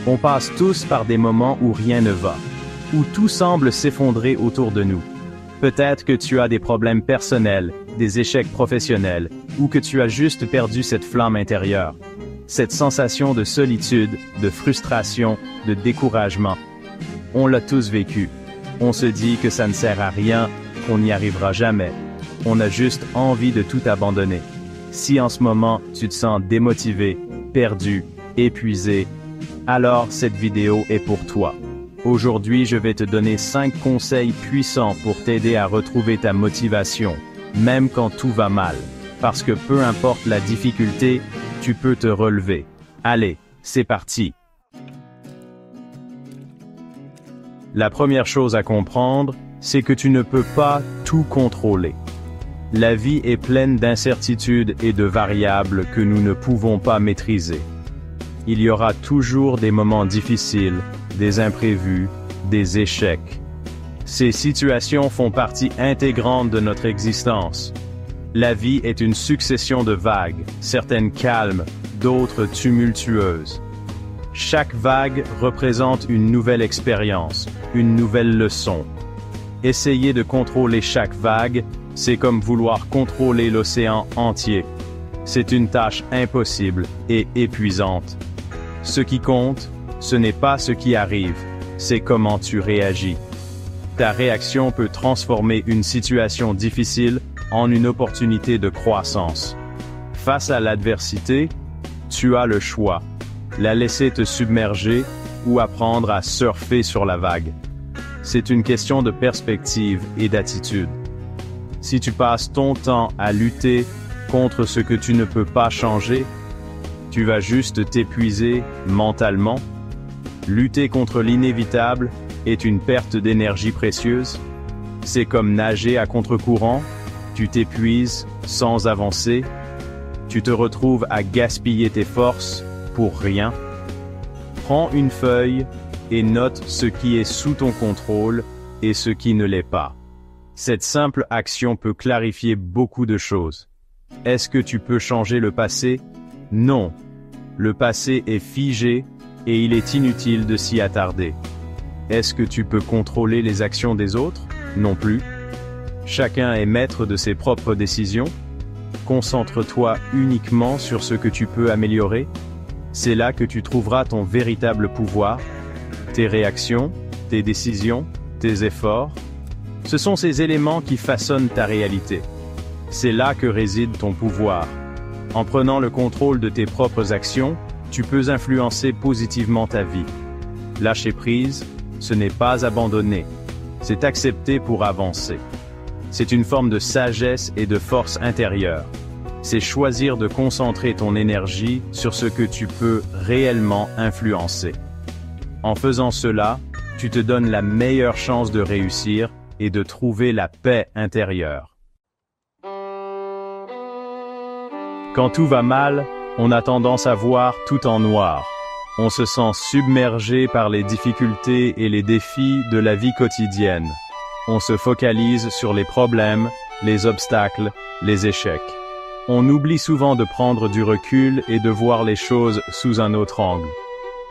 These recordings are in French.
On passe tous par des moments où rien ne va, où tout semble s'effondrer autour de nous. Peut-être que tu as des problèmes personnels, des échecs professionnels, ou que tu as juste perdu cette flamme intérieure. Cette sensation de solitude, de frustration, de découragement. On l'a tous vécu. On se dit que ça ne sert à rien, qu'on n'y arrivera jamais. On a juste envie de tout abandonner. Si en ce moment tu te sens démotivé, perdu, épuisé, alors cette vidéo est pour toi. Aujourd'hui, je vais te donner 5 conseils puissants pour t'aider à retrouver ta motivation, même quand tout va mal. Parce que peu importe la difficulté, tu peux te relever. Allez, c'est parti! La première chose à comprendre, c'est que tu ne peux pas tout contrôler. La vie est pleine d'incertitudes et de variables que nous ne pouvons pas maîtriser. Il y aura toujours des moments difficiles, des imprévus, des échecs. Ces situations font partie intégrante de notre existence. La vie est une succession de vagues, certaines calmes, d'autres tumultueuses. Chaque vague représente une nouvelle expérience, une nouvelle leçon. Essayer de contrôler chaque vague, c'est comme vouloir contrôler l'océan entier. C'est une tâche impossible et épuisante. Ce qui compte, ce n'est pas ce qui arrive, c'est comment tu réagis. Ta réaction peut transformer une situation difficile en une opportunité de croissance. Face à l'adversité, tu as le choix. La laisser te submerger ou apprendre à surfer sur la vague. C'est une question de perspective et d'attitude. Si tu passes ton temps à lutter contre ce que tu ne peux pas changer, tu vas juste t'épuiser mentalement. Lutter contre l'inévitable est une perte d'énergie précieuse. C'est comme nager à contre-courant, tu t'épuises sans avancer. Tu te retrouves à gaspiller tes forces pour rien. Prends une feuille et note ce qui est sous ton contrôle et ce qui ne l'est pas. Cette simple action peut clarifier beaucoup de choses. Est-ce que tu peux changer le passé? Non. Le passé est figé et il est inutile de s'y attarder. Est-ce que tu peux contrôler les actions des autres? Non plus. Chacun est maître de ses propres décisions. Concentre-toi uniquement sur ce que tu peux améliorer. C'est là que tu trouveras ton véritable pouvoir, tes réactions, tes décisions, tes efforts. Ce sont ces éléments qui façonnent ta réalité. C'est là que réside ton pouvoir. En prenant le contrôle de tes propres actions, tu peux influencer positivement ta vie. Lâcher prise, ce n'est pas abandonner, c'est accepter pour avancer. C'est une forme de sagesse et de force intérieure. C'est choisir de concentrer ton énergie sur ce que tu peux réellement influencer. En faisant cela, tu te donnes la meilleure chance de réussir et de trouver la paix intérieure. Quand tout va mal, on a tendance à voir tout en noir. On se sent submergé par les difficultés et les défis de la vie quotidienne. On se focalise sur les problèmes, les obstacles, les échecs. On oublie souvent de prendre du recul et de voir les choses sous un autre angle.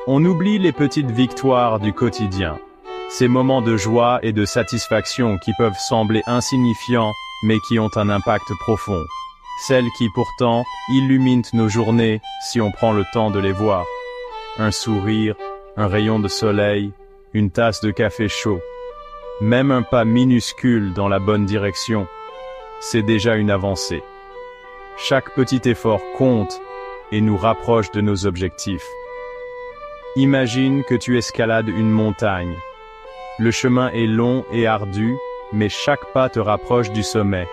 On oublie les petites victoires du quotidien. Ces moments de joie et de satisfaction qui peuvent sembler insignifiants, mais qui ont un impact profond. Celles qui pourtant illuminent nos journées si on prend le temps de les voir. Un sourire, un rayon de soleil, une tasse de café chaud. Même un pas minuscule dans la bonne direction, c'est déjà une avancée. Chaque petit effort compte et nous rapproche de nos objectifs. Imagine que tu escalades une montagne. Le chemin est long et ardu, mais chaque pas te rapproche du sommet.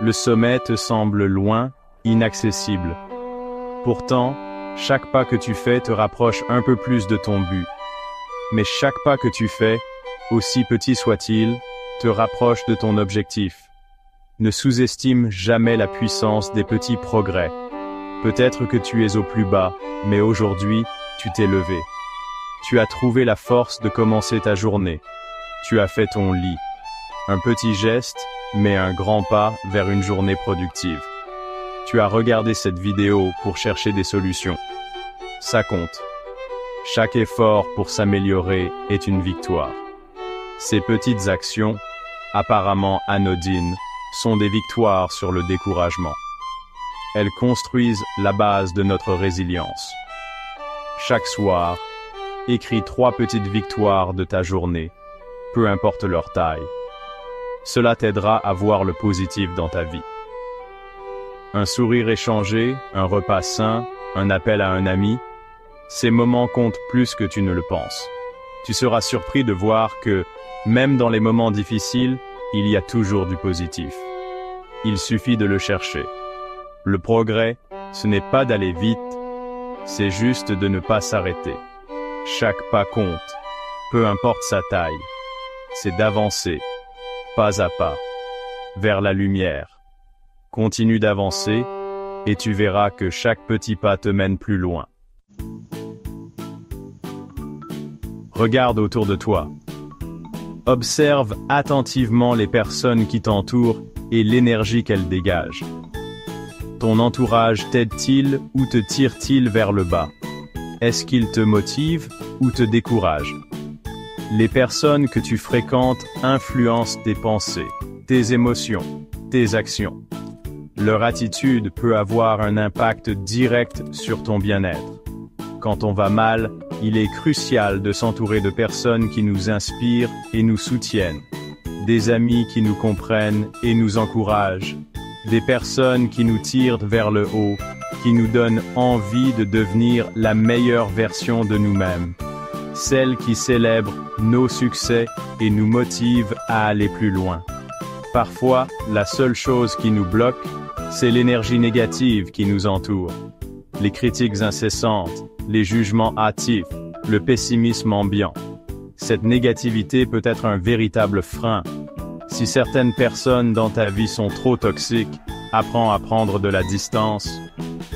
Le sommet te semble loin, inaccessible. Pourtant, chaque pas que tu fais te rapproche un peu plus de ton but. Mais chaque pas que tu fais, aussi petit soit-il, te rapproche de ton objectif. Ne sous-estime jamais la puissance des petits progrès. Peut-être que tu es au plus bas, mais aujourd'hui, tu t'es levé. Tu as trouvé la force de commencer ta journée. Tu as fait ton lit. Un petit geste, mais un grand pas vers une journée productive. Tu as regardé cette vidéo pour chercher des solutions. Ça compte. Chaque effort pour s'améliorer est une victoire. Ces petites actions, apparemment anodines, sont des victoires sur le découragement. Elles construisent la base de notre résilience. Chaque soir, écris 3 petites victoires de ta journée, peu importe leur taille. Cela t'aidera à voir le positif dans ta vie. Un sourire échangé, un repas sain, un appel à un ami, ces moments comptent plus que tu ne le penses. Tu seras surpris de voir que, même dans les moments difficiles, il y a toujours du positif. Il suffit de le chercher. Le progrès, ce n'est pas d'aller vite, c'est juste de ne pas s'arrêter. Chaque pas compte, peu importe sa taille. C'est d'avancer, pas à pas, vers la lumière. Continue d'avancer, et tu verras que chaque petit pas te mène plus loin. Regarde autour de toi. Observe attentivement les personnes qui t'entourent et l'énergie qu'elles dégagent. Ton entourage t'aide-t-il ou te tire-t-il vers le bas? Est-ce qu'il te motive ou te décourage? Les personnes que tu fréquentes influencent tes pensées, tes émotions, tes actions. Leur attitude peut avoir un impact direct sur ton bien-être. Quand on va mal, il est crucial de s'entourer de personnes qui nous inspirent et nous soutiennent. Des amis qui nous comprennent et nous encouragent. Des personnes qui nous tirent vers le haut, qui nous donnent envie de devenir la meilleure version de nous-mêmes. Celles qui célèbrent nos succès et nous motivent à aller plus loin. Parfois, la seule chose qui nous bloque, c'est l'énergie négative qui nous entoure. Les critiques incessantes, les jugements hâtifs, le pessimisme ambiant. Cette négativité peut être un véritable frein. Si certaines personnes dans ta vie sont trop toxiques, apprends à prendre de la distance.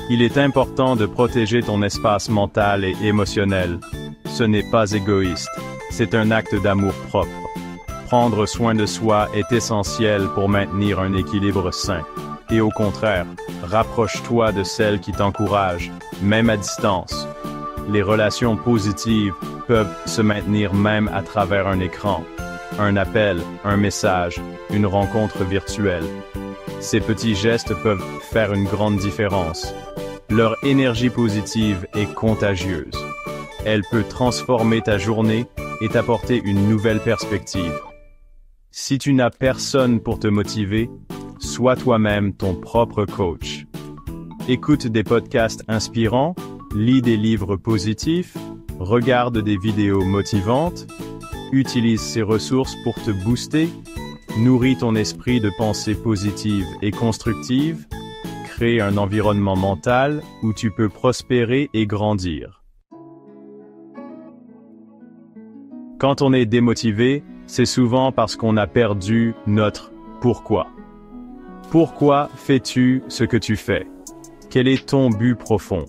Il est important de protéger ton espace mental et émotionnel. Ce n'est pas égoïste, c'est un acte d'amour propre. Prendre soin de soi est essentiel pour maintenir un équilibre sain. Et au contraire, rapproche-toi de celles qui t'encouragent, même à distance. Les relations positives peuvent se maintenir même à travers un écran, un appel, un message, une rencontre virtuelle. Ces petits gestes peuvent faire une grande différence. Leur énergie positive est contagieuse. Elle peut transformer ta journée et t'apporter une nouvelle perspective. Si tu n'as personne pour te motiver, sois toi-même ton propre coach. Écoute des podcasts inspirants, lis des livres positifs, regarde des vidéos motivantes, utilise ces ressources pour te booster, nourris ton esprit de pensées positives et constructives, crée un environnement mental où tu peux prospérer et grandir. Quand on est démotivé, c'est souvent parce qu'on a perdu notre pourquoi. Pourquoi fais-tu ce que tu fais? Quel est ton but profond?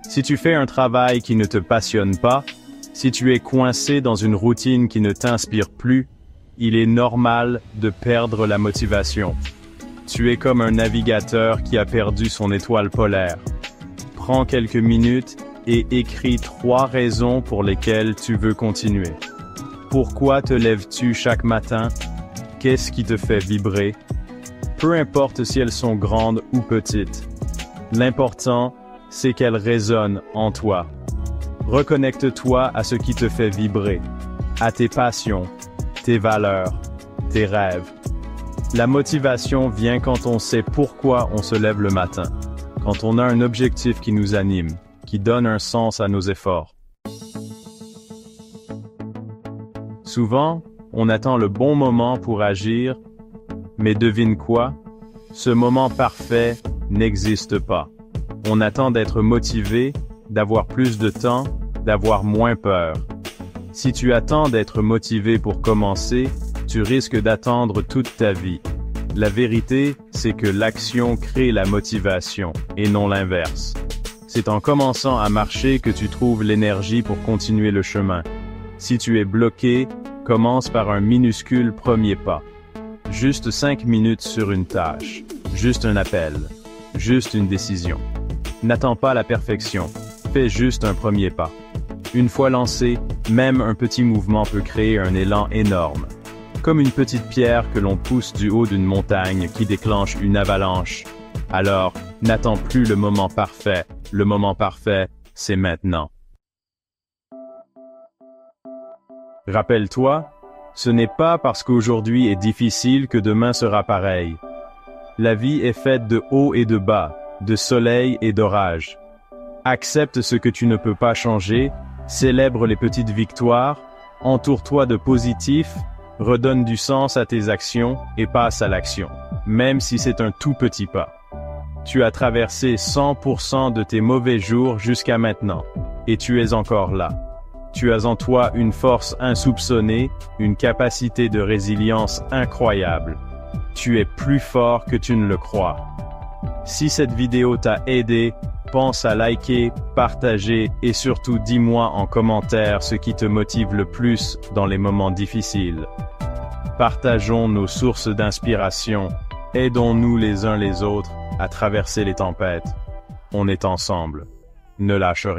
Si tu fais un travail qui ne te passionne pas, si tu es coincé dans une routine qui ne t'inspire plus, il est normal de perdre la motivation. Tu es comme un navigateur qui a perdu son étoile polaire. Prends quelques minutes et écris 3 raisons pour lesquelles tu veux continuer. Pourquoi te lèves-tu chaque matin? Qu'est-ce qui te fait vibrer? Peu importe si elles sont grandes ou petites. L'important, c'est qu'elles résonnent en toi. Reconnecte-toi à ce qui te fait vibrer, à tes passions, tes valeurs, tes rêves. La motivation vient quand on sait pourquoi on se lève le matin, quand on a un objectif qui nous anime, qui donne un sens à nos efforts. Souvent, on attend le bon moment pour agir, mais devine quoi? Ce moment parfait n'existe pas. On attend d'être motivé, d'avoir plus de temps, d'avoir moins peur. Si tu attends d'être motivé pour commencer, tu risques d'attendre toute ta vie. La vérité, c'est que l'action crée la motivation, et non l'inverse. C'est en commençant à marcher que tu trouves l'énergie pour continuer le chemin. Si tu es bloqué, commence par un minuscule premier pas. Juste 5 minutes sur une tâche, juste un appel, juste une décision. N'attends pas la perfection, fais juste un premier pas. Une fois lancé, même un petit mouvement peut créer un élan énorme. Comme une petite pierre que l'on pousse du haut d'une montagne qui déclenche une avalanche. Alors, n'attends plus le moment parfait c'est maintenant. Rappelle-toi, ce n'est pas parce qu'aujourd'hui est difficile que demain sera pareil. La vie est faite de hauts et de bas, de soleil et d'orage. Accepte ce que tu ne peux pas changer, célèbre les petites victoires, entoure-toi de positifs, redonne du sens à tes actions et passe à l'action, même si c'est un tout petit pas. Tu as traversé 100% de tes mauvais jours jusqu'à maintenant, et tu es encore là. Tu as en toi une force insoupçonnée, une capacité de résilience incroyable. Tu es plus fort que tu ne le crois. Si cette vidéo t'a aidé, pense à liker, partager et surtout dis-moi en commentaire ce qui te motive le plus dans les moments difficiles. Partageons nos sources d'inspiration, aidons-nous les uns les autres à traverser les tempêtes. On est ensemble. Ne lâche rien.